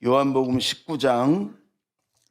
요한복음 19장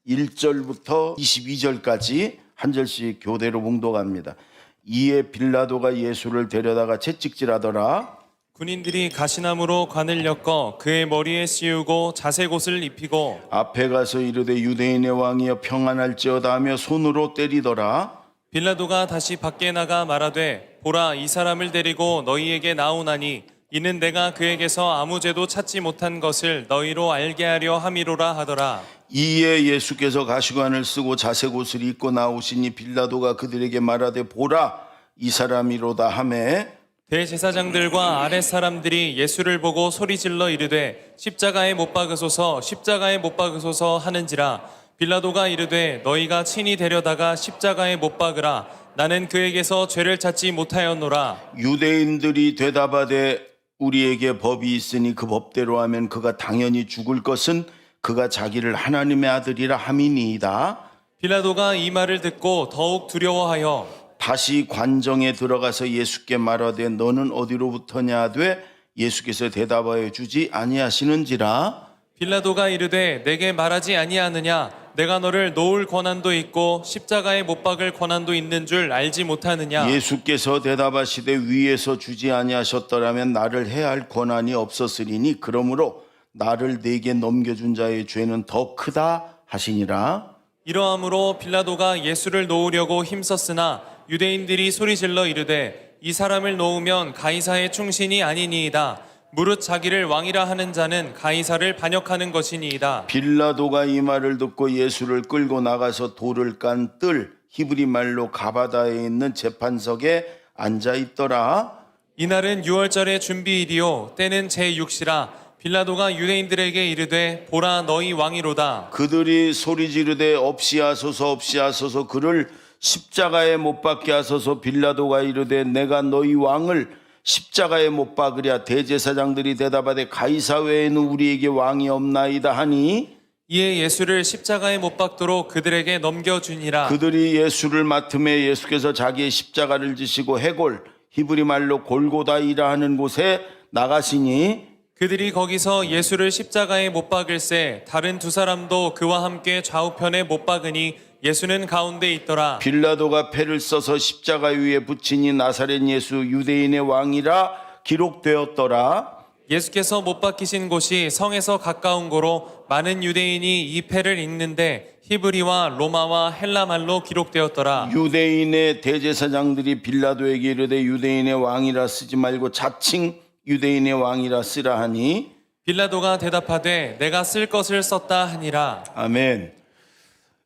1절부터 22절까지 한 절씩 교대로 봉독합니다. 이에 빌라도가 예수를 데려다가 채찍질하더라. 군인들이 가시나무로 관을 엮어 그의 머리에 씌우고 자색 옷을 입히고 앞에 가서 이르되 유대인의 왕이여 평안할지어다 하며 손으로 때리더라. 빌라도가 다시 밖에 나가 말하되 보라, 이 사람을 데리고 너희에게 나오나니 이는 내가 그에게서 아무 죄도 찾지 못한 것을 너희로 알게 하려 함이로라 하더라. 이에 예수께서 가시관을 쓰고 자색 옷을 입고 나오시니 빌라도가 그들에게 말하되 보라, 이 사람이로다 하매 대제사장들과 아랫 사람들이 예수를 보고 소리질러 이르되 십자가에 못 박으소서, 십자가에 못 박으소서 하는지라. 빌라도가 이르되 너희가 친히 데려다가 십자가에 못 박으라. 나는 그에게서 죄를 찾지 못하였노라. 유대인들이 대답하되 우리에게 법이 있으니 그 법대로 하면 그가 당연히 죽을 것은 그가 자기를 하나님의 아들이라 함이니이다. 빌라도가 이 말을 듣고 더욱 두려워하여 다시 관정에 들어가서 예수께 말하되 너는 어디로부터냐 하되 예수께서 대답하여 주지 아니하시는지라. 빌라도가 이르되 내게 말하지 아니하느냐? 내가 너를 놓을 권한도 있고 십자가에 못 박을 권한도 있는 줄 알지 못하느냐? 예수께서 대답하시되 위에서 주지 아니하셨더라면 나를 해야 할 권한이 없었으리니 그러므로 나를 내게 넘겨준 자의 죄는 더 크다 하시니라. 이러함으로 빌라도가 예수를 놓으려고 힘썼으나 유대인들이 소리질러 이르되 이 사람을 놓으면 가이사의 충신이 아니니이다. 무릇 자기를 왕이라 하는 자는 가이사를 반역하는 것이니이다. 빌라도가 이 말을 듣고 예수를 끌고 나가서 돌을 깐 뜰 히브리 말로 가바다에 있는 재판석에 앉아 있더라. 이날은 유월절의 준비일이요 때는 제6시라. 빌라도가 유대인들에게 이르되 보라, 너희 왕이로다. 그들이 소리 지르되 없이 하소서 그를 십자가에 못 박게 하소서. 빌라도가 이르되 내가 너희 왕을 십자가에 못 박으랴. 대제사장들이 대답하되 가이사 외에는 우리에게 왕이 없나이다 하니 이에 예수를 십자가에 못 박도록 그들에게 넘겨주니라. 그들이 예수를 맡음에 예수께서 자기의 십자가를 지시고 해골 히브리 말로 골고다이라 하는 곳에 나가시니 그들이 거기서 예수를 십자가에 못 박을새 다른 두 사람도 그와 함께 좌우편에 못 박으니 예수는 가운데 있더라. 빌라도가 패를 써서 십자가 위에 붙이니 나사렛 예수 유대인의 왕이라 기록되었더라. 예수께서 못 박히신 곳이 성에서 가까운 고로 많은 유대인이 이 패를 읽는데 히브리와 로마와 헬라 말로 기록되었더라. 유대인의 대제사장들이 빌라도에게 이르되 유대인의 왕이라 쓰지 말고 자칭 유대인의 왕이라 쓰라 하니 빌라도가 대답하되 내가 쓸 것을 썼다 하니라. 아멘.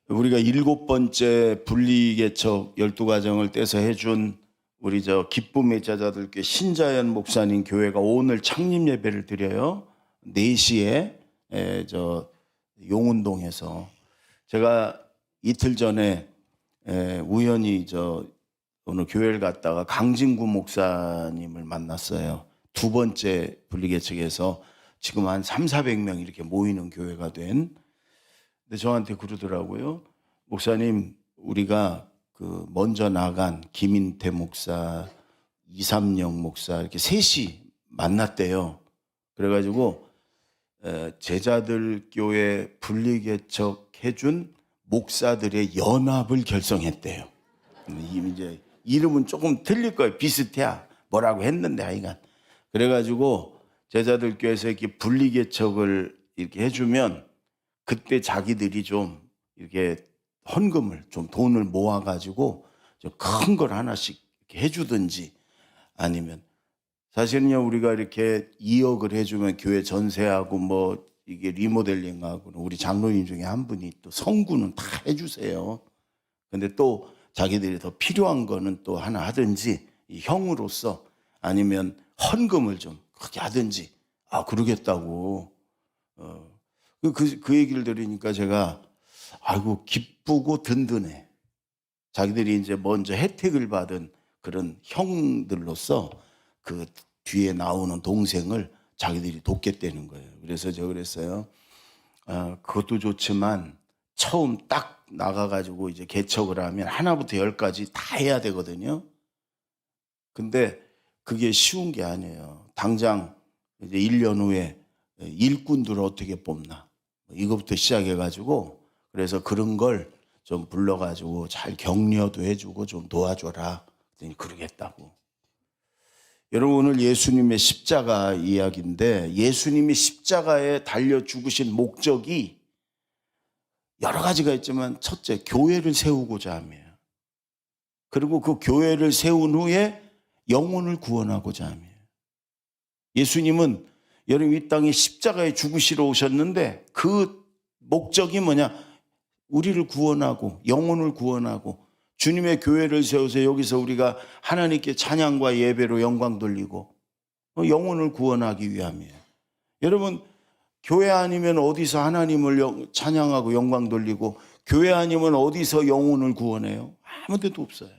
우리가 7번째 분리개척 12가정을 떼서 해준 우리 기쁨의 제자들께 신자연 목사님 교회가 오늘 창립 예배를 드려요. 4시에 용운동에서 제가 이틀 전에 우연히 오늘 교회를 갔다가 강진구 목사님을 만났어요. 2번째 분리개척에서 지금 한 300~400명 이렇게 모이는 교회가 된. 근데 저한테 그러더라고요. 목사님, 우리가 먼저 나간 김인태 목사, 이삼영 목사 이렇게 셋이 만났대요. 그래가지고 제자들 교회 분리개척 해준 목사들의 연합을 결성했대요. 이제 이름은 조금 틀릴 거예요. 비슷해. 뭐라고 했는데 하여간. 그래가지고 제자들 교회에서 이렇게 분리개척을 이렇게 해주면 그때 자기들이 좀 이렇게 헌금을 좀 돈을 모아가지고 좀 큰 걸 하나씩 이렇게 해주든지 아니면 사실은요 우리가 이렇게 2억을 해주면 교회 전세하고 뭐 이게 리모델링하고 우리 장로님 중에 한 분이 또 성구는 다 해주세요. 근데 또 자기들이 더 필요한 거는 또 하나 하든지 이 형으로서 아니면 헌금을 좀 크게 하든지 그러겠다고 그 얘기를 들으니까 제가 아이고 기쁘고 든든해. 자기들이 이제 먼저 혜택을 받은 그런 형들로서 그 뒤에 나오는 동생을 자기들이 돕겠다는 거예요. 그래서 제가 그랬어요. 그것도 좋지만 처음 딱 나가가지고 이제 개척을 하면 하나부터 10까지 다 해야 되거든요. 근데 그게 쉬운 게 아니에요. 당장 이제 1년 후에 일꾼들을 어떻게 뽑나. 이거부터 시작해가지고 그래서 그런 걸 좀 불러가지고 잘 격려도 해주고 좀 도와줘라. 그랬더니 그러겠다고. 여러분 오늘 예수님의 십자가 이야기인데 예수님이 십자가에 달려 죽으신 목적이 여러 가지가 있지만 첫째 교회를 세우고자 함이에요. 그리고 그 교회를 세운 후에 영혼을 구원하고자 함이에요. 예수님은 여러분 이 땅에 십자가에 죽으시러 오셨는데 그 목적이 뭐냐? 우리를 구원하고 영혼을 구원하고 주님의 교회를 세워서 여기서 우리가 하나님께 찬양과 예배로 영광 돌리고 영혼을 구원하기 위함이에요. 여러분 교회 아니면 어디서 하나님을 찬양하고 영광 돌리고 교회 아니면 어디서 영혼을 구원해요? 아무 데도 없어요.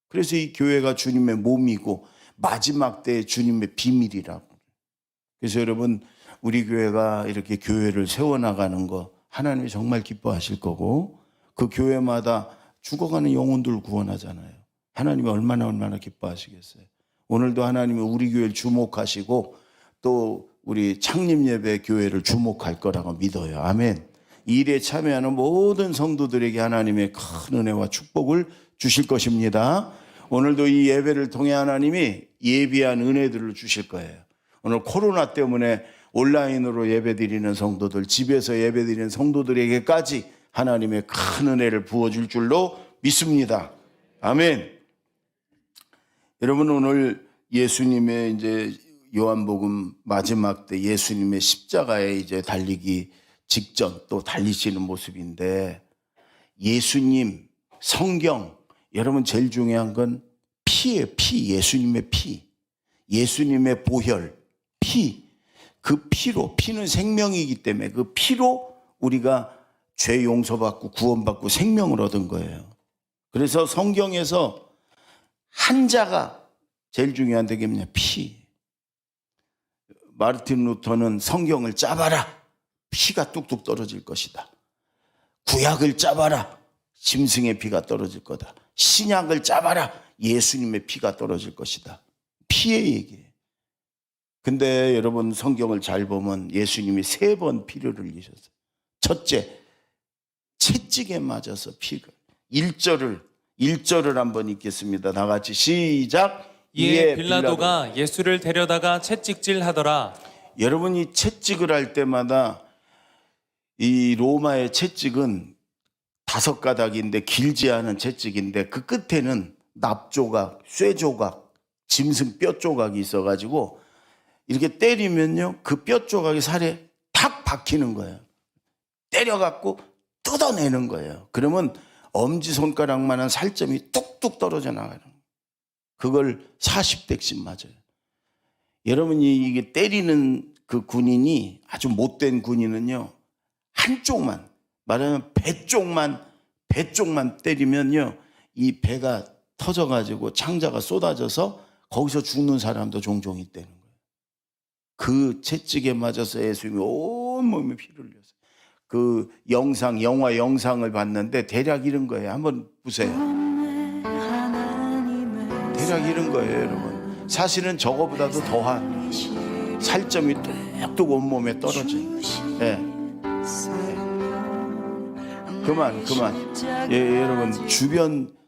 그래서 이 교회가 주님의 몸이고 마지막 때의 주님의 비밀이라고. 그래서 여러분 우리 교회가 이렇게 교회를 세워나가는 거 하나님이 정말 기뻐하실 거고 그 교회마다 죽어가는 영혼들을 구원하잖아요. 하나님이 얼마나 기뻐하시겠어요. 오늘도 하나님이 우리 교회를 주목하시고 또 우리 창립예배 교회를 주목할 거라고 믿어요. 아멘. 이 일에 참여하는 모든 성도들에게 하나님의 큰 은혜와 축복을 주실 것입니다. 오늘도 이 예배를 통해 하나님이 예비한 은혜들을 주실 거예요. 오늘 코로나 때문에 온라인으로 예배드리는 성도들, 집에서 예배드리는 성도들에게까지 하나님의 큰 은혜를 부어줄 줄로 믿습니다. 아멘. 여러분 오늘 예수님의 이제 요한복음 마지막 때 예수님의 십자가에 이제 달리기 직전 또 달리시는 모습인데 예수님 성경 여러분 제일 중요한 건 피예요. 피. 예수님의 피. 예수님의 보혈. 피. 그 피로 피는 생명이기 때문에 그 피로 우리가 죄 용서받고 구원받고 생명을 얻은 거예요. 그래서 성경에서 한자가 제일 중요한 게 뭐냐? 피. 마르틴 루터는 성경을 짜봐라. 피가 뚝뚝 떨어질 것이다. 구약을 짜봐라. 짐승의 피가 떨어질 거다. 신약을 짜봐라. 예수님의 피가 떨어질 것이다. 피의 얘기예요. 근데 여러분 성경을 잘 보면 예수님이 3번 피를 흘리셨어요. 첫째, 채찍에 맞아서 피가. 1절을 한번 읽겠습니다. 다 같이 시작. 이에 빌라도가 예수를 데려다가 채찍질하더라. 여러분 이 채찍을 할 때마다 이 로마의 채찍은 5가닥인데 길지 않은 채찍인데 그 끝에는 납조각, 쇠조각, 짐승 뼈조각이 있어가지고 이렇게 때리면요 그 뼈조각이 살에 탁 박히는 거예요. 때려갖고 뜯어내는 거예요. 그러면 엄지손가락만한 살점이 뚝뚝 떨어져 나가는 거예요. 그걸 40대 맞아요. 여러분이 이게 때리는 그 군인이 아주 못된 군인은요 한쪽만 말하면 배 쪽만 때리면요 이 배가 터져가지고 창자가 쏟아져서 거기서 죽는 사람도 종종 있다는 거예요. 그 채찍에 맞아서 예수님이 온몸에 피를 흘렸어요. 그 영화 영상을 봤는데 대략 이런 거예요. 한번 보세요. 대략 이런 거예요, 여러분. 사실은 저거보다도 더한 살점이 뚝뚝 온몸에 떨어져요. 예. 그만. 예, 여러분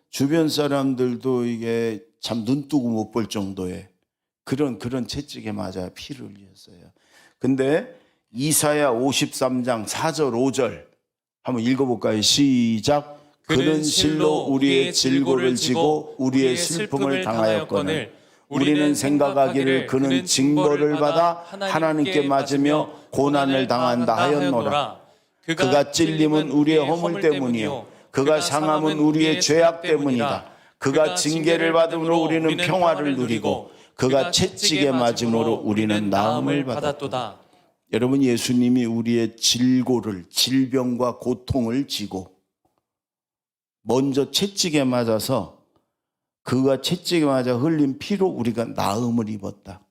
주변 사람들도 이게 참 눈뜨고 못 볼 정도의 그런 채찍에 맞아 피를 흘렸어요. 근데 이사야 53장 4절 5절 한번 읽어볼까요? 시작. 그는 실로 우리의 질고를 지고 우리의 슬픔을 당하였거늘 우리는 생각하기를 그는 징벌을 받아 하나님께 맞으며 고난을 당한다 하였노라. 그가 찔림은 우리의 허물 때문이요 그가 상함은 우리의 죄악 때문이다. 그가 징계를 받음으로 우리는 평화를 누리고 그가 채찍에 맞음으로 우리는 나음을 받았도다. 여러분 예수님이 우리의 질병과 고통을 지고 먼저 채찍에 맞아서 그가 채찍에 맞아 흘린 피로 우리가 나음을 입었다.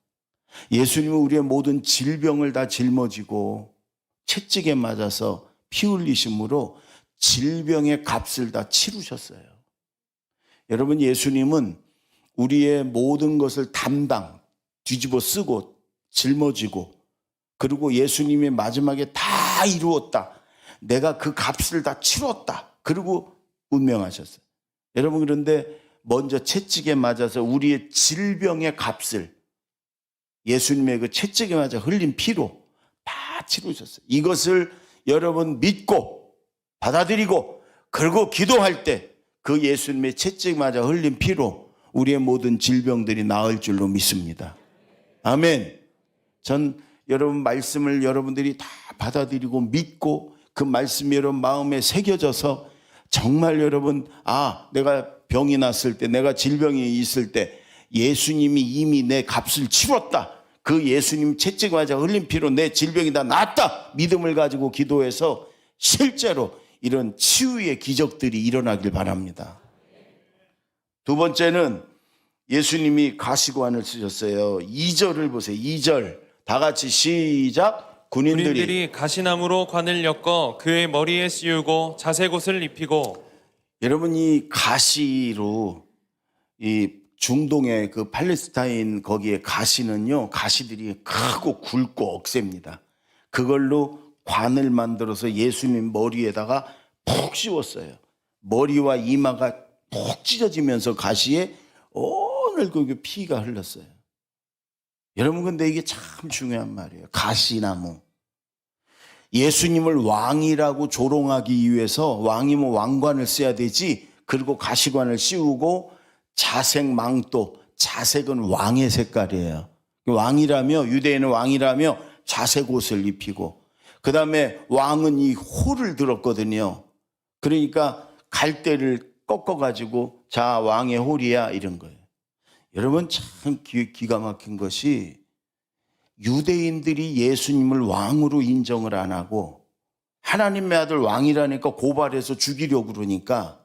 예수님은 우리의 모든 질병을 다 짊어지고 채찍에 맞아서 피 흘리심으로 질병의 값을 다 치르셨어요. 여러분 예수님은 우리의 모든 것을 뒤집어 쓰고 짊어지고 그리고 예수님이 마지막에 다 이루었다. 내가 그 값을 다 치렀다. 그리고 운명하셨어요. 여러분, 그런데 먼저 채찍에 맞아서 우리의 질병의 값을 예수님의 그 채찍에 맞아 흘린 피로 다 치르셨어요. 이것을 여러분 믿고 받아들이고 그리고 기도할 때 그 예수님의 채찍 맞아 흘린 피로 우리의 모든 질병들이 나을 줄로 믿습니다. 아멘. 전 여러분 말씀을 여러분들이 다 받아들이고 믿고 그 말씀이 여러분 마음에 새겨져서 정말 여러분, 내가 병이 났을 때, 내가 질병이 있을 때 예수님이 이미 내 값을 치렀다. 그 예수님 채찍 맞아 흘린 피로 내 질병이 다 낫다. 믿음을 가지고 기도해서 실제로 이런 치유의 기적들이 일어나길 바랍니다. 두 번째는 예수님이 가시관을 쓰셨어요. 2절을 보세요. 2절 다 같이 시작. 군인들이 가시나무로 관을 엮어 그의 머리에 씌우고 자색옷을 입히고. 여러분, 이 가시로 이 중동의 그 팔레스타인 거기에 가시는요, 가시들이 크고 굵고 억셉니다. 그걸로 관을 만들어서 예수님 머리에다가 푹 씌웠어요. 머리와 이마가 푹 찢어지면서 가시에 오늘 그 피가 흘렀어요. 여러분, 근데 이게 참 중요한 말이에요. 가시나무. 예수님을 왕이라고 조롱하기 위해서 왕이면 왕관을 써야 되지, 그리고 가시관을 씌우고 자색 망토, 자색은 왕의 색깔이에요. 왕이라며, 유대인은 왕이라며 자색 옷을 입히고, 그 다음에 왕은 이 호를 들었거든요. 그러니까 갈대를 꺾어가지고 자, 왕의 홀이야, 이런 거예요. 여러분, 참 기가 막힌 것이 유대인들이 예수님을 왕으로 인정을 안 하고 하나님의 아들 왕이라니까 고발해서 죽이려고 그러니까,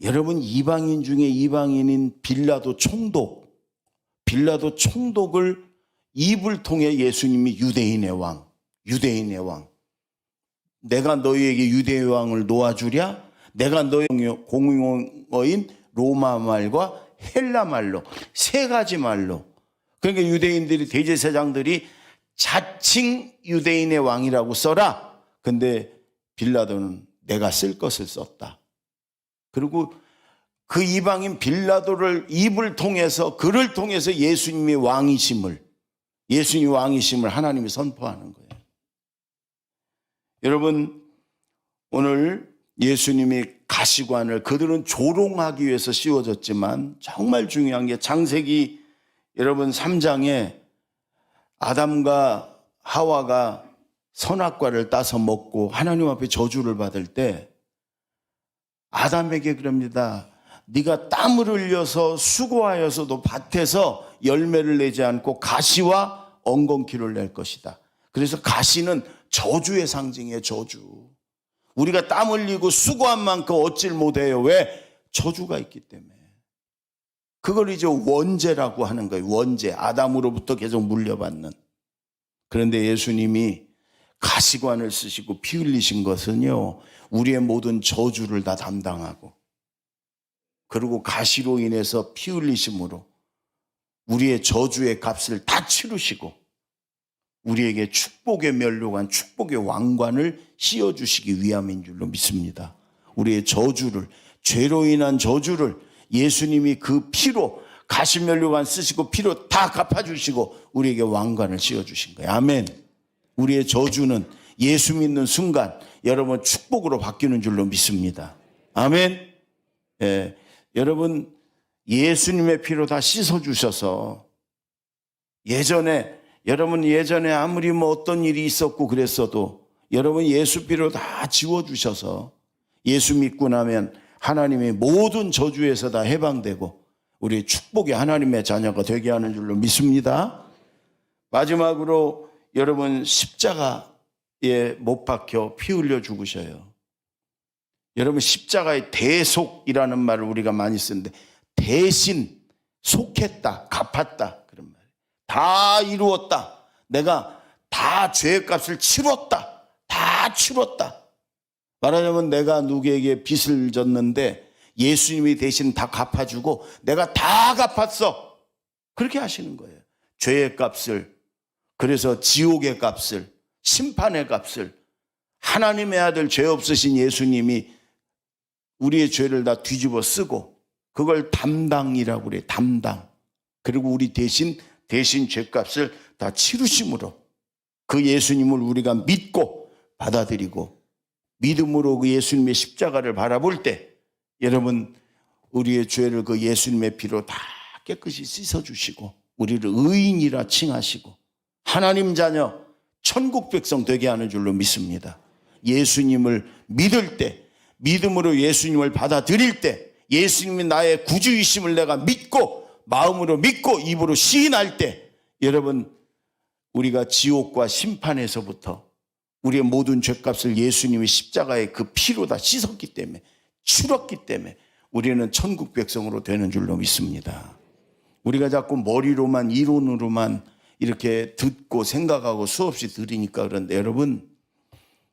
여러분, 이방인 중에 이방인인 빌라도 총독을 입을 통해 예수님이 유대인의 왕, 내가 너희에게 유대의 왕을 놓아주랴? 내가 너희 공용어인 로마 말과 헬라 말로, 세 가지 말로. 그러니까 유대인들이, 대제사장들이 자칭 유대인의 왕이라고 써라. 근데 빌라도는 내가 쓸 것을 썼다. 그리고 그 이방인 빌라도를 입을 통해서, 그를 통해서 예수님이 왕이심을 하나님이 선포하는 거예요. 여러분, 오늘 예수님이 가시관을 그들은 조롱하기 위해서 씌워졌지만, 정말 중요한 게 창세기 여러분 3장에 아담과 하와가 선악과를 따서 먹고 하나님 앞에 저주를 받을 때 아담에게 그럽니다. 네가 땀을 흘려서 수고하여서도 밭에서 열매를 내지 않고 가시와 엉겅퀴를 낼 것이다. 그래서 가시는 저주의 상징이에요. 저주. 우리가 땀 흘리고 수고한 만큼 얻질 못해요. 왜? 저주가 있기 때문에. 그걸 이제 원죄라고 하는 거예요. 원죄. 아담으로부터 계속 물려받는. 그런데 예수님이 가시관을 쓰시고 피 흘리신 것은요, 우리의 모든 저주를 다 담당하고, 그리고 가시로 인해서 피 흘리심으로 우리의 저주의 값을 다 치르시고 우리에게 축복의 면류관, 축복의 왕관을 씌워주시기 위함인 줄로 믿습니다. 우리의 저주를, 죄로 인한 저주를 예수님이 그 피로, 가시면류관 쓰시고 피로 다 갚아주시고 우리에게 왕관을 씌워주신 거예요. 아멘. 우리의 저주는 예수 믿는 순간 여러분 축복으로 바뀌는 줄로 믿습니다. 아멘. 예, 여러분, 예수님의 피로 다 씻어주셔서 여러분 예전에 아무리 뭐 어떤 일이 있었고 그랬어도 여러분 예수 피로 다 지워주셔서 예수 믿고 나면 하나님의 모든 저주에서 다 해방되고 우리 축복의 하나님의 자녀가 되게 하는 줄로 믿습니다. 마지막으로 여러분 십자가에 못 박혀 피 흘려 죽으셔요. 여러분 십자가의 대속이라는 말을 우리가 많이 쓰는데 대신 속했다, 갚았다 그런 말이에요. 다 이루었다. 내가 다 죄의 값을 치렀다. 다 치렀다. 말하자면 내가 누구에게 빚을 졌는데 예수님이 대신 다 갚아주고 내가 다 갚았어. 그렇게 하시는 거예요. 죄의 값을. 그래서 지옥의 값을, 심판의 값을 하나님의 아들 죄 없으신 예수님이 우리의 죄를 다 뒤집어 쓰고 그걸 담당이라고 그래. 담당. 그리고 우리 대신 죄값을 다 치르심으로 그 예수님을 우리가 믿고 받아들이고 믿음으로 그 예수님의 십자가를 바라볼 때 여러분 우리의 죄를 그 예수님의 피로 다 깨끗이 씻어주시고 우리를 의인이라 칭하시고 하나님 자녀 천국 백성 되게 하는 줄로 믿습니다. 예수님을 믿을 때 믿음으로 예수님을 받아들일 때 예수님이 나의 구주이심을 내가 믿고 마음으로 믿고 입으로 시인할 때 여러분 우리가 지옥과 심판에서부터 우리의 모든 죄값을 예수님의 십자가의 그 피로 다 씻었기 때문에 치렀기 때문에 우리는 천국 백성으로 되는 줄로 믿습니다. 우리가 자꾸 머리로만 이론으로만 이렇게 듣고 생각하고 수없이 들으니까 그런데 여러분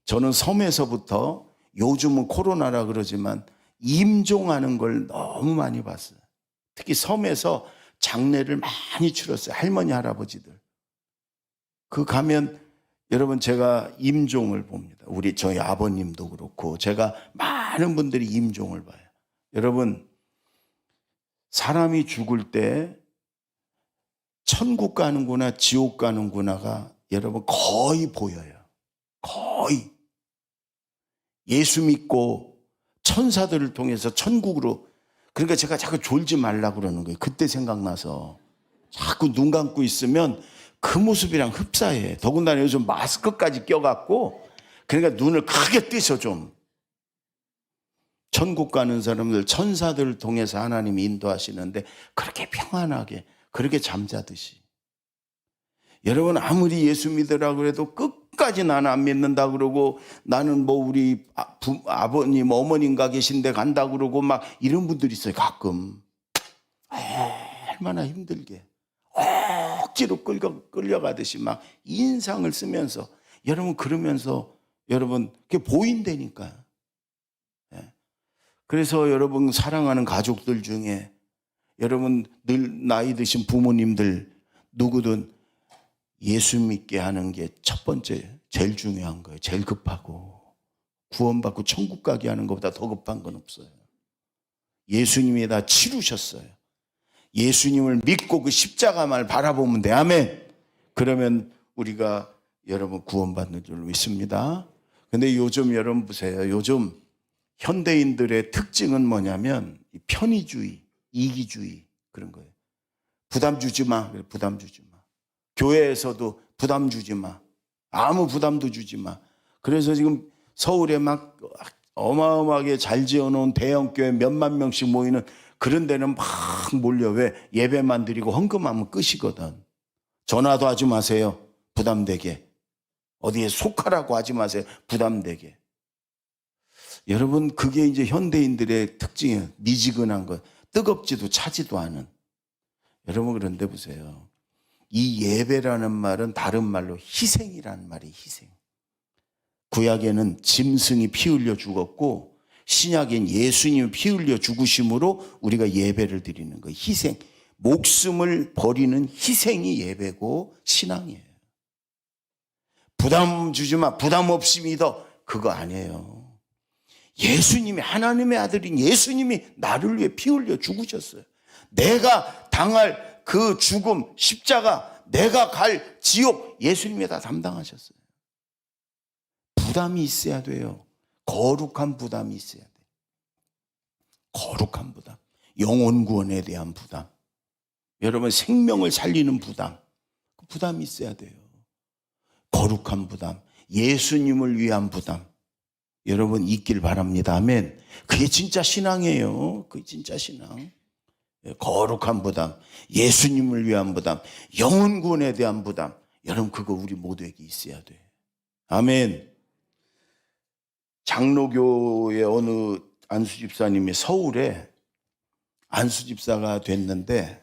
저는 섬에서부터 요즘은 코로나라 그러지만 임종하는 걸 너무 많이 봤어요. 특히 섬에서 장례를 많이 치렀어요. 할머니 할아버지들. 그 가면 여러분 제가 임종을 봅니다. 저희 아버님도 그렇고 제가 많은 분들이 임종을 봐요. 여러분 사람이 죽을 때 천국 가는구나 지옥 가는구나가 여러분 거의 보여요. 거의. 예수 믿고 천사들을 통해서 천국으로 그러니까 제가 자꾸 졸지 말라고 그러는 거예요. 그때 생각나서 자꾸 눈 감고 있으면 그 모습이랑 흡사해. 더군다나 요즘 마스크까지 껴갖고 그러니까 눈을 크게 뜨셔 좀. 천국 가는 사람들 천사들을 통해서 하나님이 인도하시는데 그렇게 평안하게 그렇게 잠자듯이 여러분 아무리 예수 믿으라고 해도 끝까지 나는 안 믿는다 그러고 나는 뭐 우리 아버님 어머님가 계신데 간다 그러고 막 이런 분들이 있어요. 가끔 얼마나 힘들게 억지로 끌려가듯이 막 인상을 쓰면서 여러분 그러면서 여러분 그게 보인다니까요. 그래서 여러분 사랑하는 가족들 중에 여러분 늘 나이 드신 부모님들 누구든 예수 믿게 하는 게 첫 번째 제일 중요한 거예요. 제일 급하고 구원받고 천국 가게 하는 것보다 더 급한 건 없어요. 예수님이 다 치루셨어요. 예수님을 믿고 그 십자가만 바라보면 돼. 아멘. 그러면 우리가 여러분 구원받는 줄 믿습니다. 근데 요즘 여러분 보세요. 요즘 현대인들의 특징은 뭐냐면 편의주의, 이기주의 그런 거예요. 부담 주지 마. 부담 주지 마. 교회에서도 부담 주지 마. 아무 부담도 주지 마. 그래서 지금 서울에 막 어마어마하게 잘 지어놓은 대형교회 몇만 명씩 모이는 그런 데는 막 몰려. 왜? 예배만 드리고 헌금하면 끝이거든. 전화도 하지 마세요. 부담되게. 어디에 속하라고 하지 마세요. 부담되게. 여러분 그게 이제 현대인들의 특징이에요. 미지근한 것. 뜨겁지도 차지도 않은. 여러분 그런데 보세요. 이 예배라는 말은 다른 말로 희생이라는 말이 희생. 구약에는 짐승이 피 흘려 죽었고 신약엔 예수님이 피 흘려 죽으심으로 우리가 예배를 드리는 거예요. 희생. 목숨을 버리는 희생이 예배고 신앙이에요. 부담 주지 마. 부담 없이 믿어. 그거 아니에요. 예수님이 하나님의 아들인 예수님이 나를 위해 피 흘려 죽으셨어요. 내가 당할 그 죽음, 십자가, 내가 갈 지옥 예수님이 다 담당하셨어요. 부담이 있어야 돼요. 거룩한 부담이 있어야 돼요. 거룩한 부담. 영혼 구원에 대한 부담. 여러분 생명을 살리는 부담. 그 부담이 있어야 돼요. 거룩한 부담. 예수님을 위한 부담. 여러분 있길 바랍니다. 아멘. 그게 진짜 신앙이에요. 그게 진짜 신앙. 거룩한 부담, 예수님을 위한 부담, 영혼 구원에 대한 부담. 여러분 그거 우리 모두에게 있어야 돼. 아멘. 장로교의 어느 안수 집사님이 서울에 안수 집사가 됐는데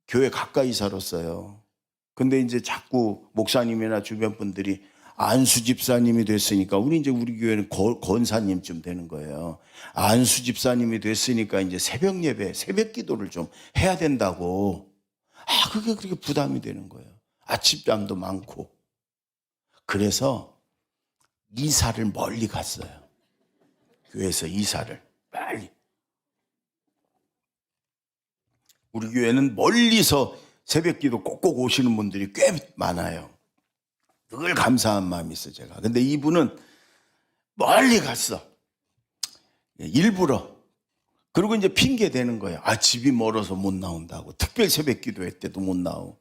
교회 가까이 살았어요. 근데 이제 자꾸 목사님이나 주변 분들이 안수 집사님이 됐으니까 우리 교회는 권사님쯤 되는 거예요. 안수 집사님이 됐으니까 이제 새벽 예배, 새벽 기도를 좀 해야 된다고. 그게 그렇게 부담이 되는 거예요. 아침잠도 많고. 그래서 이사를 멀리 갔어요. 교회에서 이사를 빨리. 우리 교회는 멀리서 새벽기도 꼭꼭 오시는 분들이 꽤 많아요. 늘 감사한 마음이 있어요, 제가. 근데 이분은 멀리 갔어. 일부러. 그리고 이제 핑계 대는 거예요. 아, 집이 멀어서 못 나온다고. 특별 새벽기도 할 때도 못 나오고.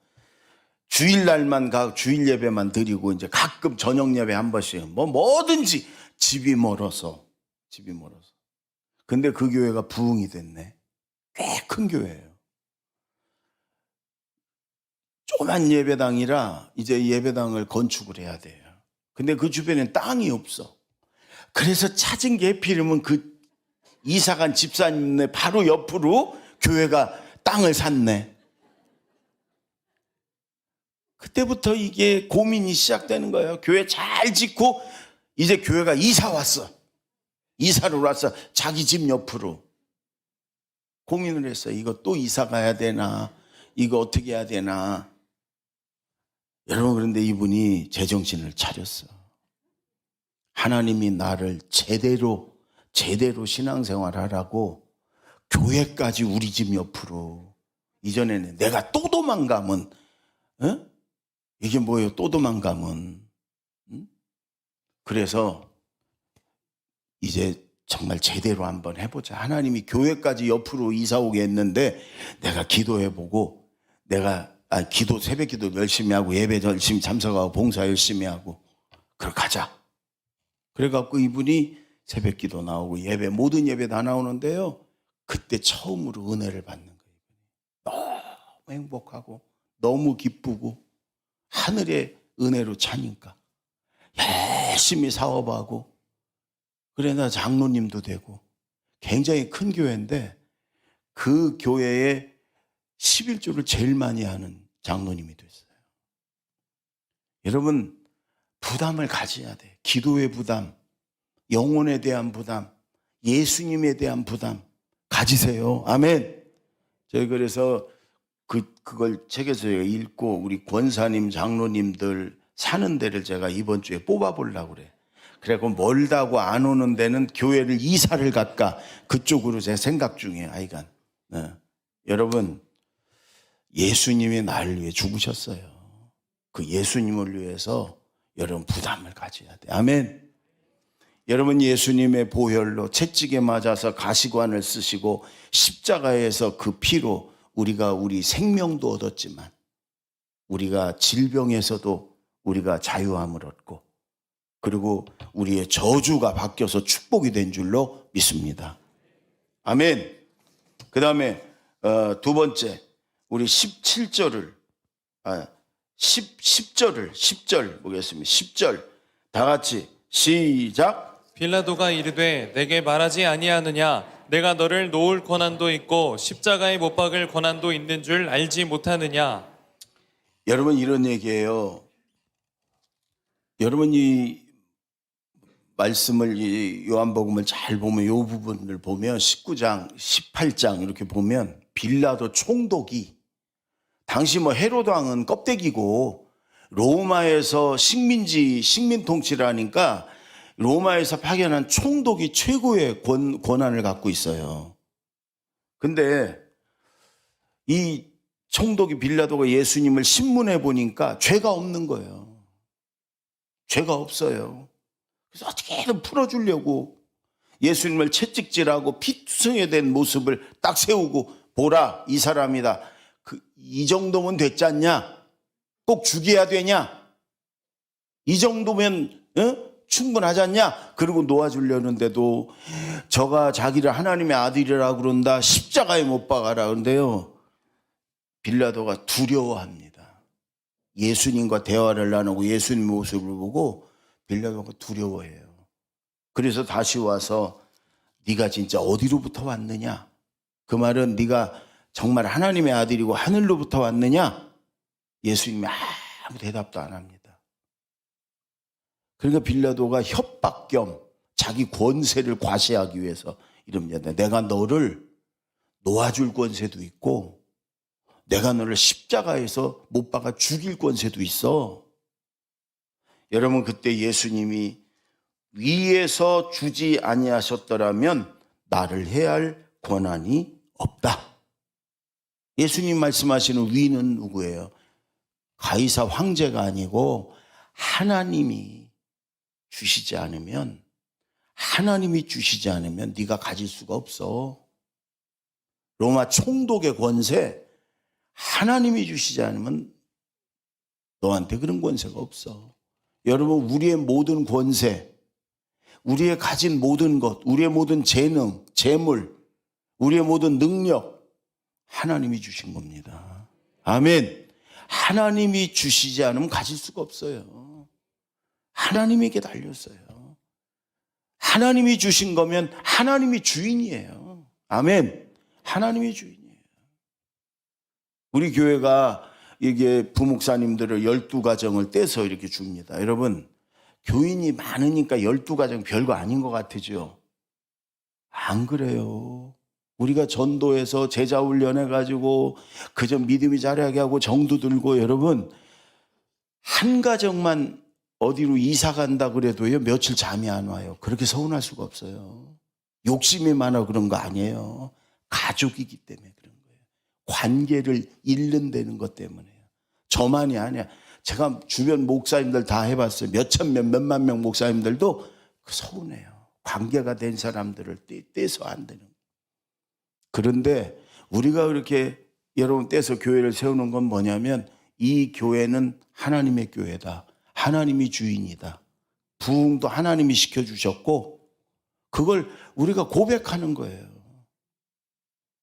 주일날만 가, 주일 예배만 드리고, 이제 가끔 저녁 예배 한 번씩. 뭐든지 집이 멀어서. 근데 그 교회가 부흥이 됐네. 꽤 큰 교회예요. 조그만 예배당이라 이제 예배당을 건축을 해야 돼요. 근데 그 주변엔 땅이 없어. 그래서 찾은 게 하필이면 그 이사간 집사님네 바로 옆으로 교회가 땅을 샀네. 그때부터 이게 고민이 시작되는 거예요. 교회 잘 짓고 이제 교회가 이사 왔어. 이사를 왔어. 자기 집 옆으로. 고민을 했어요. 이거 또 이사 가야 되나? 이거 어떻게 해야 되나? 여러분, 그런데 이분이 제정신을 차렸어. 하나님이 나를 제대로 신앙생활 하라고 교회까지 우리 집 옆으로. 이전에는 내가 또 도망가면, 이게 뭐예요? 또 도망가면. 그래서 이제 정말 제대로 한번 해보자. 하나님이 교회까지 옆으로 이사 오게 했는데 내가 기도해보고 기도, 새벽 기도 열심히 하고 예배 열심히 참석하고 봉사 열심히 하고 그렇게 하자. 그래갖고 이분이 새벽 기도 나오고 예배, 모든 예배 다 나오는데요. 그때 처음으로 은혜를 받는 거예요. 너무 행복하고 너무 기쁘고 하늘의 은혜로 차니까 열심히 사업하고 그래 나 장로님도 되고 굉장히 큰 교회인데 그 교회에 11조를 제일 많이 하는 장로님이 됐어요. 여러분, 부담을 가져야 돼요. 기도의 부담, 영혼에 대한 부담, 예수님에 대한 부담 가지세요. 아멘. 제가 그래서 그걸 책에서 읽고 우리 권사님, 장로님들 사는 데를 제가 이번 주에 뽑아보려고 그래. 그래고 멀다고 안 오는 데는 교회를 이사를 갈까 그쪽으로 제 생각 중이에요. 하여간. 네. 여러분, 예수님이 나를 위해 죽으셨어요. 그 예수님을 위해서 여러분 부담을 가져야 돼요. 아멘. 여러분, 예수님의 보혈로 채찍에 맞아서 가시관을 쓰시고 십자가에서 그 피로 우리가 우리 생명도 얻었지만 우리가 질병에서도 우리가 자유함을 얻고 그리고 우리의 저주가 바뀌어서 축복이 된 줄로 믿습니다. 아멘. 그 다음에 두 번째 우리 10절 보겠습니다. 10절 다 같이 시작. 빌라도가 이르되 내게 말하지 아니하느냐 내가 너를 놓을 권한도 있고 십자가에 못 박을 권한도 있는 줄 알지 못하느냐. 여러분, 이런 얘기예요. 여러분, 이 말씀을 이 요한복음을 잘 보면 이 부분을 보면 19장, 18장 이렇게 보면 빌라도 총독이 당시 헤로드 왕은 껍데기고 로마에서 식민 통치를 하니까 로마에서 파견한 총독이 최고의 권한을 갖고 있어요. 근데 이 총독이 빌라도가 예수님을 신문해 보니까 죄가 없는 거예요. 죄가 없어요. 그래서 어떻게든 풀어주려고 예수님을 채찍질하고 피투성이 된 모습을 딱 세우고 보라, 이 사람이다. 이 정도면 됐지 않냐? 꼭 죽여야 되냐? 이 정도면 충분하지 않냐? 그리고 놓아주려는데도 저가 자기를 하나님의 아들이라 그런다. 십자가에 못 박아라. 그런데요, 빌라도가 두려워합니다. 예수님과 대화를 나누고 예수님 모습을 보고 빌라도가 두려워해요. 그래서 다시 와서 네가 진짜 어디로부터 왔느냐? 그 말은 네가 정말 하나님의 아들이고 하늘로부터 왔느냐? 예수님이 아무 대답도 안 합니다. 그러니까 빌라도가 협박 겸 자기 권세를 과시하기 위해서 이럽니다. 내가 너를 놓아줄 권세도 있고 내가 너를 십자가에서 못 박아 죽일 권세도 있어. 여러분, 그때 예수님이 위에서 주지 아니하셨더라면 나를 해할 권한이 없다. 예수님 말씀하시는 위는 누구예요? 가이사 황제가 아니고 하나님이 주시지 않으면, 네가 가질 수가 없어. 로마 총독의 권세, 하나님이 주시지 않으면 너한테 그런 권세가 없어. 여러분, 우리의 모든 권세, 우리의 가진 모든 것, 우리의 모든 재능, 재물, 우리의 모든 능력, 하나님이 주신 겁니다. 아멘. 하나님이 주시지 않으면 가질 수가 없어요. 하나님에게 달렸어요. 하나님이 주신 거면 하나님이 주인이에요. 아멘. 하나님이 주인이에요. 우리 교회가 이게 부목사님들을 12가정을 떼서 이렇게 줍니다. 여러분, 교인이 많으니까 12가정 별거 아닌 것 같으죠? 안 그래요. 우리가 전도해서 제자 훈련해가지고 그저 믿음이 자라게 하고 정도 들고, 여러분, 한 가정만 어디로 이사 간다 그래도요 며칠 잠이 안 와요. 그렇게 서운할 수가 없어요. 욕심이 많아 그런 거 아니에요. 가족이기 때문에 그런 거예요. 관계를 잃는다는 것 때문에요. 저만이 아니야. 제가 주변 목사님들 다 해봤어요. 몇천 명, 몇만 명 목사님들도 서운해요. 관계가 된 사람들을 떼서 안 되는 거예요. 그런데 우리가 그렇게 여러분 떼서 교회를 세우는 건 뭐냐면, 이 교회는 하나님의 교회다. 하나님이 주인이다. 부흥도 하나님이 시켜주셨고, 그걸 우리가 고백하는 거예요.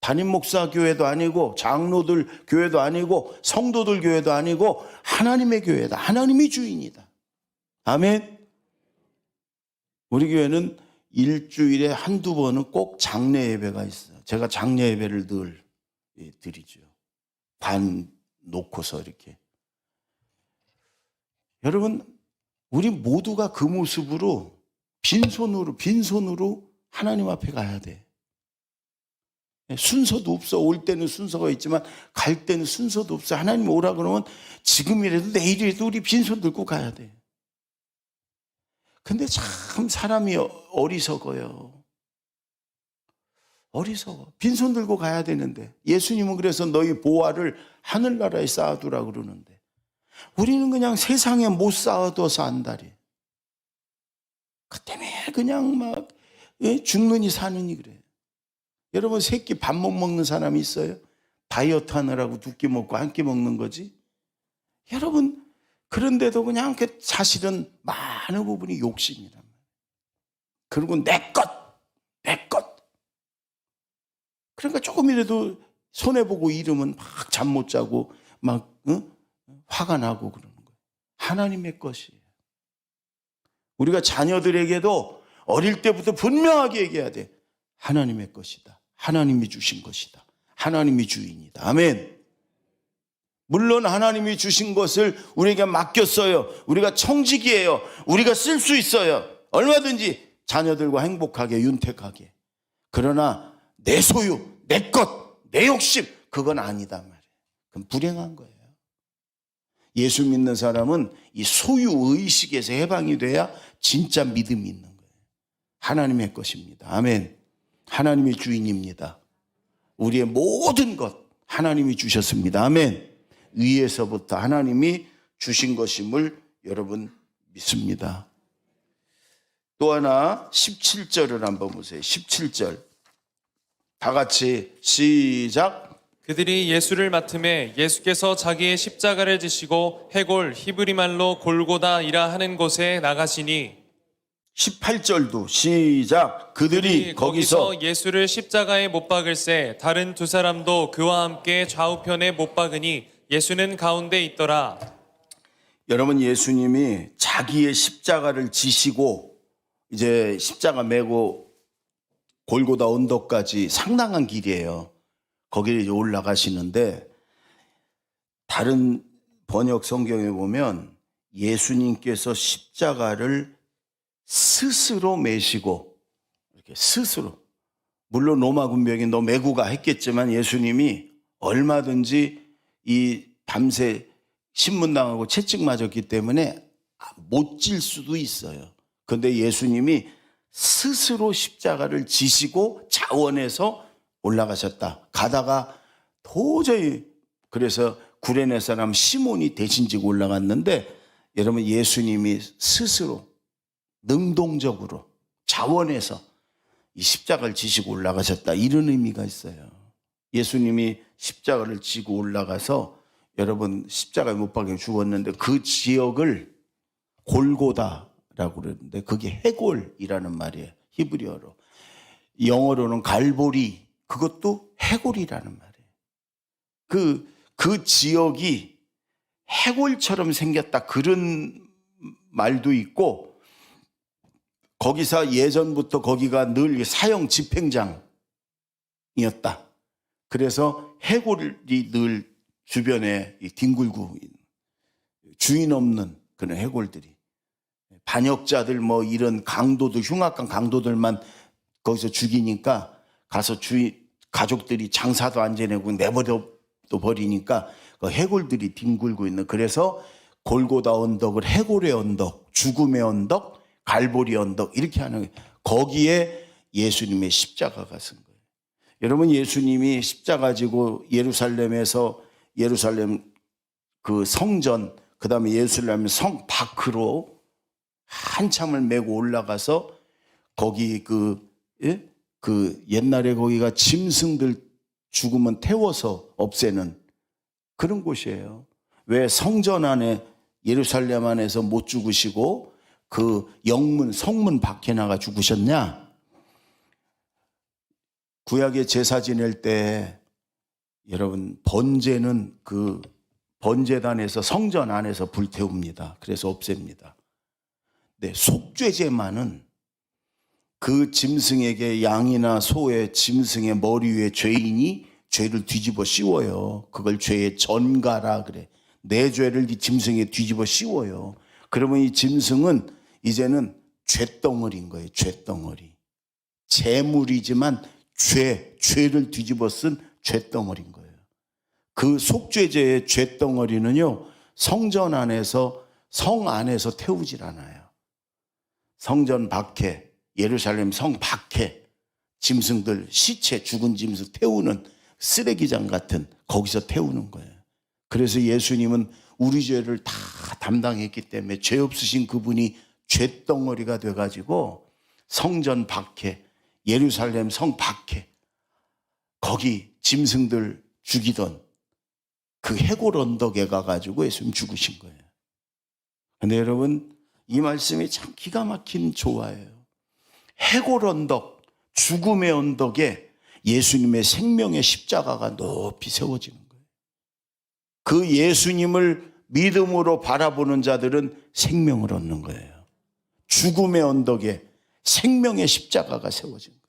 담임 목사 교회도 아니고, 장로들 교회도 아니고, 성도들 교회도 아니고, 하나님의 교회다. 하나님이 주인이다. 아멘. 우리 교회는 일주일에 한두 번은 꼭 장례 예배가 있어요. 제가 장례 예배를 늘 드리죠. 반 놓고서 이렇게. 여러분, 우리 모두가 그 모습으로 빈손으로 하나님 앞에 가야 돼. 순서도 없어. 올 때는 순서가 있지만 갈 때는 순서도 없어. 하나님 오라 그러면 지금이라도 내일이라도 우리 빈손 들고 가야 돼. 근데 참 사람이 어리석어요. 어리석어. 빈손 들고 가야 되는데, 예수님은 그래서 너희 보화를 하늘나라에 쌓아두라 그러는데, 우리는 그냥 세상에 못 쌓아둬서 안달이. 그 때문에 그냥 막 죽느니 사느니 그래. 여러분, 새끼 밥 못 먹는 사람이 있어요? 다이어트 하느라고 두 끼 먹고 한 끼 먹는 거지. 여러분, 그런데도 그냥 사실은 많은 부분이 욕심이란 말이에요. 그리고 내 것. 그러니까 조금이라도 손해보고 이러면 막 잠 못 자고 막 화가 나고 그러는 거예요. 하나님의 것이에요. 우리가 자녀들에게도 어릴 때부터 분명하게 얘기해야 돼. 하나님의 것이다. 하나님이 주신 것이다. 하나님이 주인이다. 아멘. 물론 하나님이 주신 것을 우리에게 맡겼어요. 우리가 청지기예요. 우리가 쓸 수 있어요. 얼마든지 자녀들과 행복하게, 윤택하게. 그러나 내 소유, 내 것, 내 욕심, 그건 아니다 말이에요. 그럼 불행한 거예요. 예수 믿는 사람은 이 소유 의식에서 해방이 돼야 진짜 믿음이 있는 거예요. 하나님의 것입니다. 아멘. 하나님의 주인입니다. 우리의 모든 것 하나님이 주셨습니다. 아멘. 위에서부터 하나님이 주신 것임을 여러분 믿습니다. 또 하나 17절을 한번 보세요. 17절 다 같이 시작. 그들이 예수를 맡음에 예수께서 자기의 십자가를 지시고 해골 히브리 말로 골고다이라 하는 곳에 나가시니, 18절도 시작. 그들이 거기서 예수를 십자가에 못 박을새 다른 두 사람도 그와 함께 좌우편에 못 박으니 예수는 가운데 있더라. 여러분, 예수님이 자기의 십자가를 지시고 이제 십자가 메고 골고다 언덕까지 상당한 길이에요. 거기에 올라가시는데, 다른 번역 성경에 보면 예수님께서 십자가를 스스로 메시고, 이렇게 스스로, 물론 로마 군병이 너 메고 가 했겠지만 예수님이 얼마든지 이 밤새 신문당하고 채찍 맞았기 때문에 못 질 수도 있어요. 그런데 예수님이 스스로 십자가를 지시고 자원해서 올라가셨다. 가다가 도저히, 그래서 구레네 사람 시몬이 대신 지고 올라갔는데, 여러분 예수님이 스스로 능동적으로 자원해서 이 십자가를 지시고 올라가셨다. 이런 의미가 있어요. 예수님이 십자가를 지고 올라가서 여러분 십자가에 못 박혀 죽었는데 그 지역을 골고다라고 그러는데 그게 해골이라는 말이에요. 히브리어로. 영어로는 갈보리, 그것도 해골이라는 말이에요. 그 지역이 해골처럼 생겼다, 그런 말도 있고, 거기서 예전부터 거기가 늘 사형 집행장이었다. 그래서 해골이 늘 주변에 뒹굴고 주인 없는 그런 해골들이, 반역자들 뭐 이런 강도들, 흉악한 강도들만 거기서 죽이니까 가서 가족들이 장사도 안 지내고 내버려 또 버리니까 그 해골들이 뒹굴고 있는, 그래서 골고다 언덕을 해골의 언덕, 죽음의 언덕, 갈보리 언덕 이렇게 하는 거예요. 거기에 예수님의 십자가가 쓴 거예요. 여러분 예수님이 십자가 지고 예루살렘에서 예루살렘 그 성전, 그 다음에 예루살렘 성 밖으로 한참을 메고 올라가서 거기 그 옛날에 거기가 짐승들 죽으면 태워서 없애는 그런 곳이에요. 왜 성전 안에 예루살렘 안에서 못 죽으시고 그 영문 성문 밖에 나가 죽으셨냐? 구약의 제사 지낼 때 여러분 번제는 그 번제단에서 성전 안에서 불태웁니다. 그래서 없앱니다. 네, 속죄제만은 그 짐승에게, 양이나 소의 짐승의 머리 위에 죄인이 죄를 뒤집어 씌워요. 그걸 죄의 전가라 그래. 내 죄를 이 짐승에 뒤집어 씌워요. 그러면 이 짐승은 이제는 죄덩어리인 거예요. 죄덩어리. 재물이지만 죄를 뒤집어 쓴 죄덩어리인 거예요. 그 속죄제의 죄덩어리는요, 성전 안에서, 성 안에서 태우질 않아요. 성전 밖에, 예루살렘 성 밖에 짐승들, 시체, 죽은 짐승 태우는 쓰레기장 같은 거기서 태우는 거예요. 그래서 예수님은 우리 죄를 다 담당했기 때문에 죄 없으신 그분이 죄덩어리가 돼가지고 성전 밖에, 예루살렘 성 밖에, 거기 짐승들 죽이던 그 해골 언덕에 가가지고 예수님 죽으신 거예요. 근데 여러분 이 말씀이 참 기가 막힌 조화예요. 해골 언덕, 죽음의 언덕에 예수님의 생명의 십자가가 높이 세워지는 거예요. 그 예수님을 믿음으로 바라보는 자들은 생명을 얻는 거예요. 죽음의 언덕에 생명의 십자가가 세워진 거예요.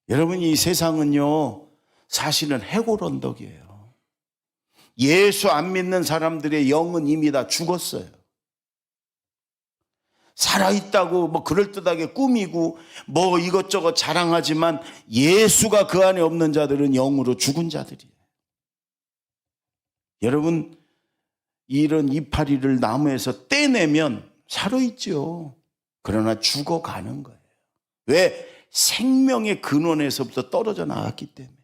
여러분 이 세상은요 사실은 해골 언덕이에요. 예수 안 믿는 사람들의 영은 이미 다 죽었어요. 살아있다고 뭐 그럴듯하게 꾸미고 뭐 이것저것 자랑하지만 예수가 그 안에 없는 자들은 영으로 죽은 자들이에요. 여러분 이런 이파리를 나무에서 떼내면 살아있죠. 그러나 죽어가는 거예요. 왜? 생명의 근원에서부터 떨어져 나갔기 때문에.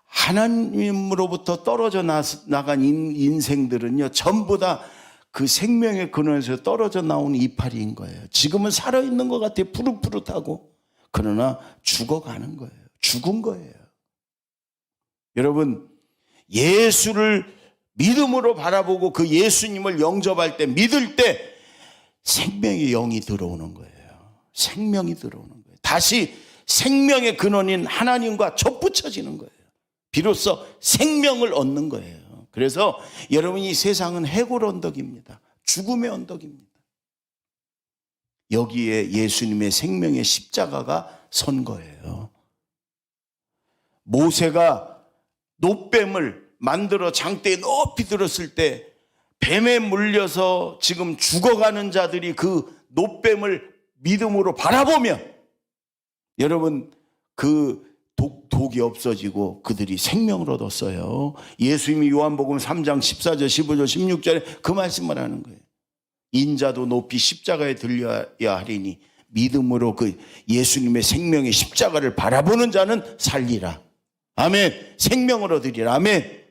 하나님으로부터 떨어져 나간 인생들은요 전부 다 그 생명의 근원에서 떨어져 나온 이파리인 거예요. 지금은 살아있는 것 같아요. 푸릇푸릇하고. 그러나 죽어가는 거예요. 죽은 거예요. 여러분 예수를 믿음으로 바라보고 그 예수님을 영접할 때, 믿을 때 생명의 영이 들어오는 거예요. 생명이 들어오는 거예요. 다시 생명의 근원인 하나님과 접붙여지는 거예요. 비로소 생명을 얻는 거예요. 그래서 여러분 이 세상은 해골 언덕입니다. 죽음의 언덕입니다. 여기에 예수님의 생명의 십자가가 선 거예요. 모세가 놋뱀을 만들어 장대에 높이 들었을 때 뱀에 물려서 지금 죽어가는 자들이 그 놋뱀을 믿음으로 바라보면 여러분 그 독이 없어지고 그들이 생명을 얻었어요. 예수님이 요한복음 3장 14절 15절 16절에 그 말씀을 하는 거예요. 인자도 높이 십자가에 들려야 하리니 믿음으로 그 예수님의 생명의 십자가를 바라보는 자는 살리라. 아멘. 생명을 얻으리라. 아멘.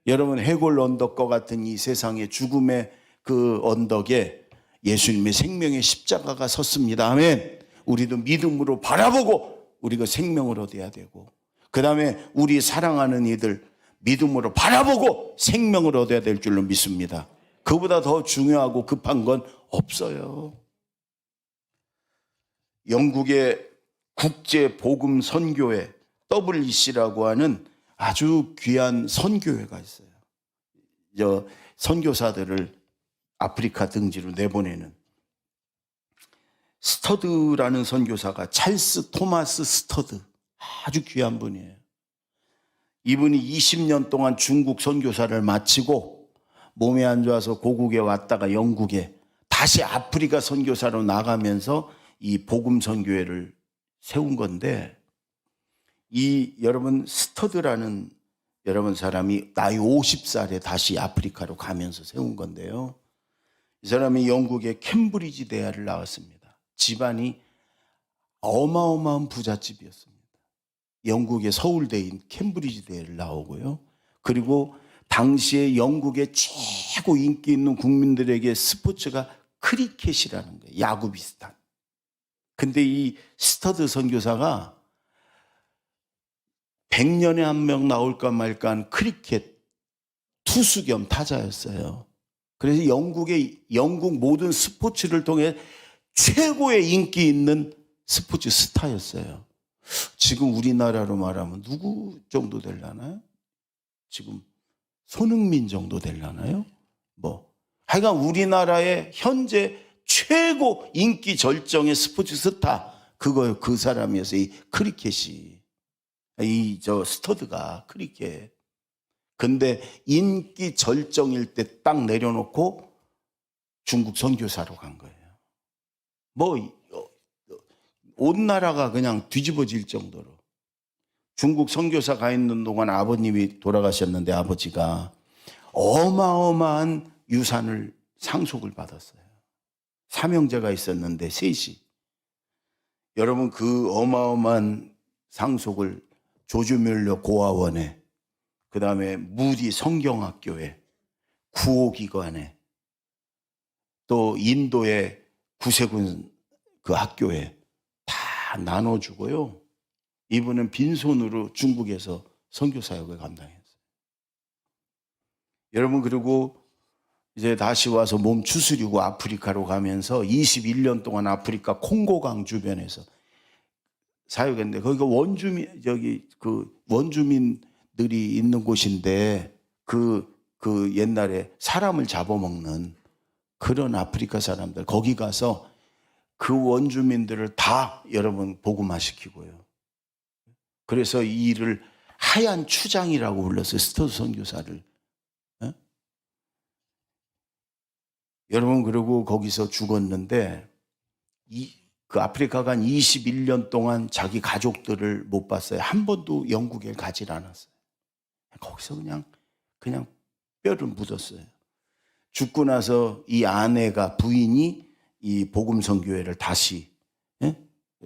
여러분, 해골 언덕과 같은 이 세상의 죽음의 그 언덕에 예수님의 생명의 십자가가 섰습니다. 아멘. 우리도 믿음으로 바라보고 우리가 생명을 얻어야 되고, 그 다음에 우리 사랑하는 이들 믿음으로 바라보고 생명을 얻어야 될 줄로 믿습니다. 그보다 더 중요하고 급한 건 없어요. 영국의 국제복음선교회 WEC라고 하는 아주 귀한 선교회가 있어요. 저 선교사들을 아프리카 등지로 내보내는 스터드라는 선교사가, 찰스 토마스 스터드, 아주 귀한 분이에요. 이분이 20년 동안 중국 선교사를 마치고 몸이 안 좋아서 고국에 왔다가 영국에 다시 아프리카 선교사로 나가면서 이 복음 선교회를 세운 건데, 이 여러분 스터드라는 여러분 사람이 나이 50살에 다시 아프리카로 가면서 세운 건데요. 이 사람이 영국의 캠브리지 대학을 나왔습니다. 집안이 어마어마한 부잣집이었습니다. 영국의 서울대인 캠브리지 대학을 나오고요. 그리고 당시에 영국의 최고 인기 있는 국민들에게 스포츠가 크리켓이라는 거예요. 야구 비슷한. 근데 이 스터드 선교사가 100년에 한 명 나올까 말까 한 크리켓 투수 겸 타자였어요. 그래서 영국 모든 스포츠를 통해 최고의 인기 있는 스포츠 스타였어요. 지금 우리나라로 말하면 누구 정도 되려나요? 지금 손흥민 정도 되려나요? 하여간 우리나라의 현재 최고 인기 절정의 스포츠 스타, 그거요. 그 사람이어서 이 크리켓이, 스터드가 크리켓. 근데 인기 절정일 때 딱 내려놓고 중국 선교사로 간 거예요. 온 나라가 그냥 뒤집어질 정도로. 중국 선교사 가 있는 동안 아버님이 돌아가셨는데 아버지가 어마어마한 유산을 상속을 받았어요. 삼형제가 있었는데 셋이. 여러분, 그 어마어마한 상속을 조주멸려 고아원에, 그 다음에 무디 성경학교에, 구호기관에, 또 인도의 구세군 그 학교에 다 나눠주고요. 이분은 빈손으로 중국에서 선교사역을 감당했어요. 여러분, 그리고 이제 다시 와서 몸 추스리고 아프리카로 가면서 21년 동안 아프리카 콩고강 주변에서 사역했는데, 거기가 원주민들이 있는 곳인데 그 옛날에 사람을 잡아먹는 그런 아프리카 사람들, 거기 가서 그 원주민들을 다 여러분 복음화시키고요. 그래서 이 일을 하얀 추장이라고 불렀어요. 스터드 선교사를. 여러분, 그리고 거기서 죽었는데 그 아프리카 간 21년 동안 자기 가족들을 못 봤어요. 한 번도 영국에 가질 않았어요. 거기서 그냥 뼈를 묻었어요. 죽고 나서 이 아내가, 부인이 이 복음 선교회를 다시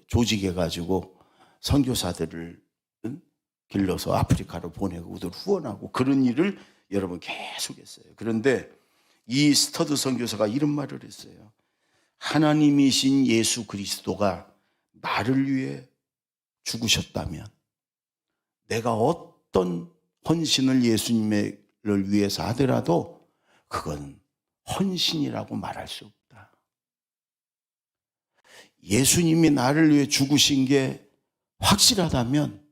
조직해가지고 선교사들을 길러서 아프리카로 보내고 그들 후원하고 그런 일을 여러분 계속했어요. 그런데 이 스터드 선교사가 이런 말을 했어요. 하나님이신 예수 그리스도가 나를 위해 죽으셨다면 내가 어떤 헌신을 예수님을 위해서 하더라도 그건 헌신이라고 말할 수 없다. 예수님이 나를 위해 죽으신 게 확실하다면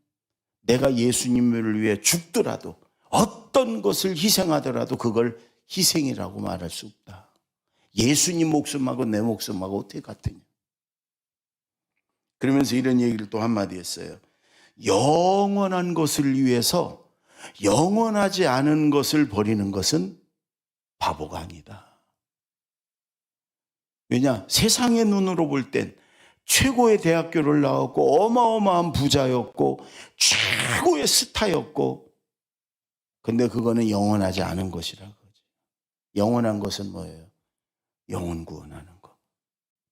내가 예수님을 위해 죽더라도, 어떤 것을 희생하더라도 그걸 희생이라고 말할 수 없다. 예수님 목숨하고 내 목숨하고 어떻게 같으냐. 그러면서 이런 얘기를 또 한마디 했어요. 영원한 것을 위해서 영원하지 않은 것을 버리는 것은 바보가 아니다. 왜냐? 세상의 눈으로 볼 땐 최고의 대학교를 나왔고 어마어마한 부자였고 최고의 스타였고, 근데 그거는 영원하지 않은 것이라고. 영원한 것은 뭐예요? 영혼 구원하는 거,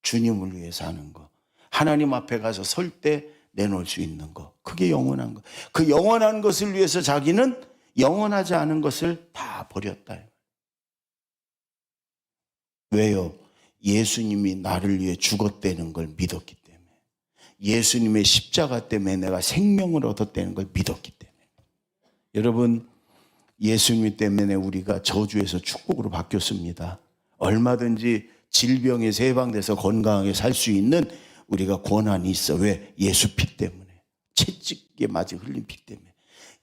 주님을 위해 사는 거, 하나님 앞에 가서 설 때 내놓을 수 있는 거, 그게 영원한 거. 그 영원한 것을 위해서 자기는 영원하지 않은 것을 다 버렸다. 왜요? 예수님이 나를 위해 죽었다는 걸 믿었기 때문에, 예수님의 십자가 때문에 내가 생명을 얻었다는 걸 믿었기 때문에. 여러분, 예수님 때문에 우리가 저주에서 축복으로 바뀌었습니다. 얼마든지 질병에서 해방돼서 건강하게 살 수 있는 우리가 권한이 있어. 왜? 예수 피 때문에, 채찍에 맞은 흘린 피 때문에.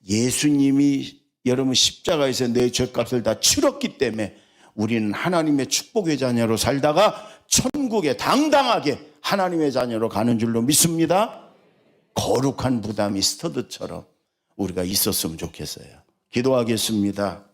예수님이 여러분 십자가에서 내 죄값을 다 치렀기 때문에 우리는 하나님의 축복의 자녀로 살다가 천국에 당당하게 하나님의 자녀로 가는 줄로 믿습니다. 거룩한 부담이 스터드처럼 우리가 있었으면 좋겠어요. 기도하겠습니다.